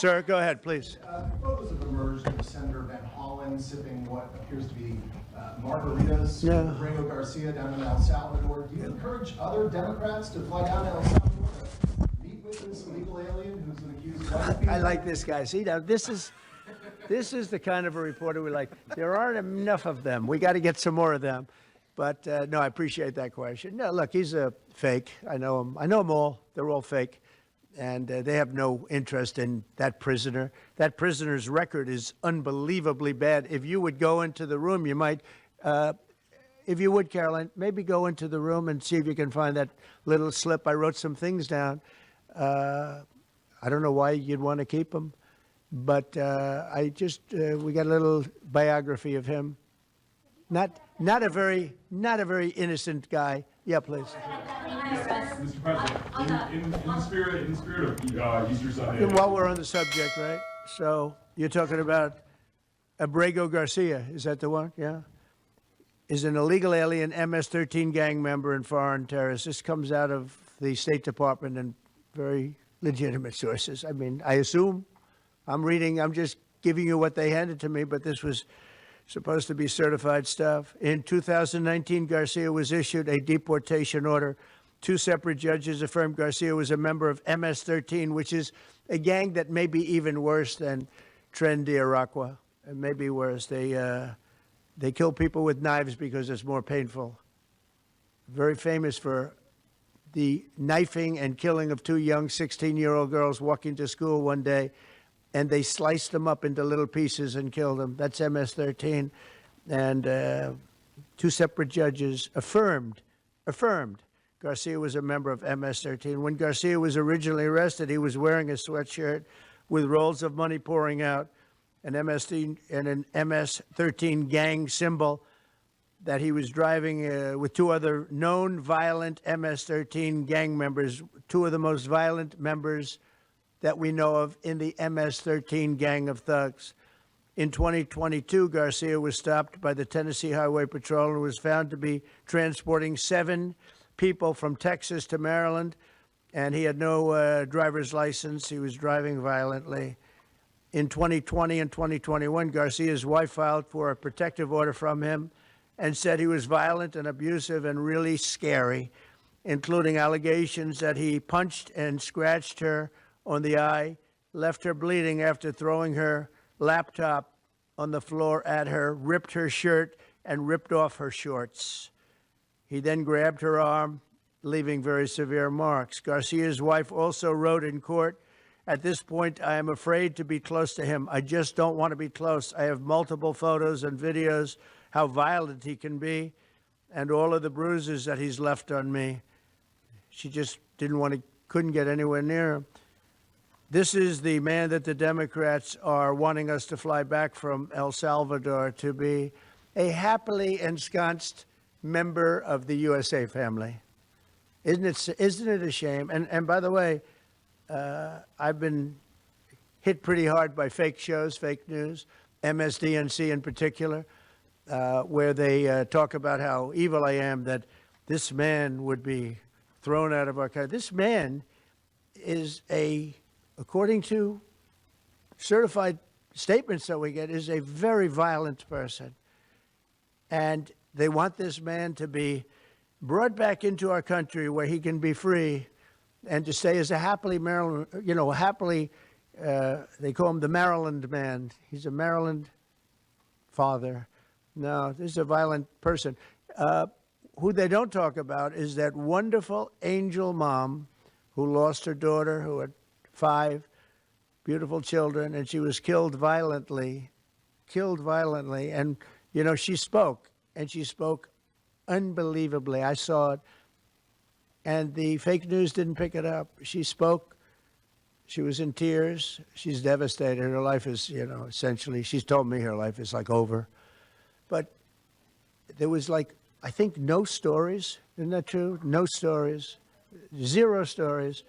Sir, go ahead, please. Photos have emerged of Senator Van Hollen sipping what appears to be margaritas with Abrego Garcia down in El Salvador. Do you encourage other Democrats to fly down to El Salvador to meet with this illegal alien who's been accused of... I like this guy. See, now this is the kind of a reporter we like. There aren't enough of them. We got to get some more of them. But no, I appreciate that question. No, look, he's a fake. I know him. I know them all. They're all fake. And they have no interest in that prisoner. That prisoner's record is unbelievably bad. If you would go into the room, you might, if you would, Caroline, maybe go into the room and see if you can find that little slip. I wrote some things down. I don't know why you'd want to keep them, but I just, we got a little biography of him. Not a very innocent guy. Yeah, please. Mr. President, in the spirit of Easter Sunday. While we're on the subject, right? So you're talking about Abrego Garcia. Is that the one? Yeah. Is an illegal alien, MS-13 gang member and foreign terrorist. This comes out of the State Department and very legitimate sources. I mean, I assume I'm just giving you what they handed to me, but this was supposed to be certified stuff. In 2019, Garcia was issued a deportation order. Two separate judges affirmed Garcia was a member of MS-13, which is a gang that may be even worse than Tren de Aragua, and maybe worse. They kill people with knives because it's more painful. Very famous for the knifing and killing of two young 16-year-old girls walking to school one day, and they sliced them up into little pieces and killed them. That's MS-13. And two separate judges affirmed Garcia was a member of MS-13. When Garcia was originally arrested, he was wearing a sweatshirt with rolls of money pouring out, an MS-13 gang symbol that he was driving with two other known violent MS-13 gang members, two of the most violent members that we know of in the MS-13 gang of thugs. In 2022, Garcia was stopped by the Tennessee Highway Patrol and was found to be transporting 7 people from Texas to Maryland, and he had no driver's license. He was driving violently. In 2020 and 2021, Garcia's wife filed for a protective order from him and said he was violent and abusive and really scary, including allegations that he punched and scratched her on the eye, left her bleeding after throwing her laptop on the floor at her, ripped her shirt, and ripped off her shorts. He then grabbed her arm, leaving very severe marks. Garcia's wife also wrote in court, "At this point, I am afraid to be close to him. I just don't want to be close. I have multiple photos and videos how violent he can be and all of the bruises that he's left on me." She just couldn't get anywhere near him. This is the man that the Democrats are wanting us to fly back from El Salvador to be a happily ensconced member of the USA family. Isn't it a shame? And by the way, I've been hit pretty hard by fake shows, fake news, MSDNC in particular, where they talk about how evil I am, that this man would be thrown out of our country. This man is according to certified statements that we get, is a very violent person. And they want this man to be brought back into our country where he can be free and to stay as a happily Maryland, they call him the Maryland man. He's a Maryland father. No, this is a violent person. Who they don't talk about is that wonderful angel mom who lost her daughter, who had 5 beautiful children, and she was killed violently. And, she spoke, and she spoke unbelievably. I saw it. And the fake news didn't pick it up. She spoke. She was in tears. She's devastated. Her life is, essentially, she's told me her life is like over. But there was I think no stories. Isn't that true? No stories. 0 stories.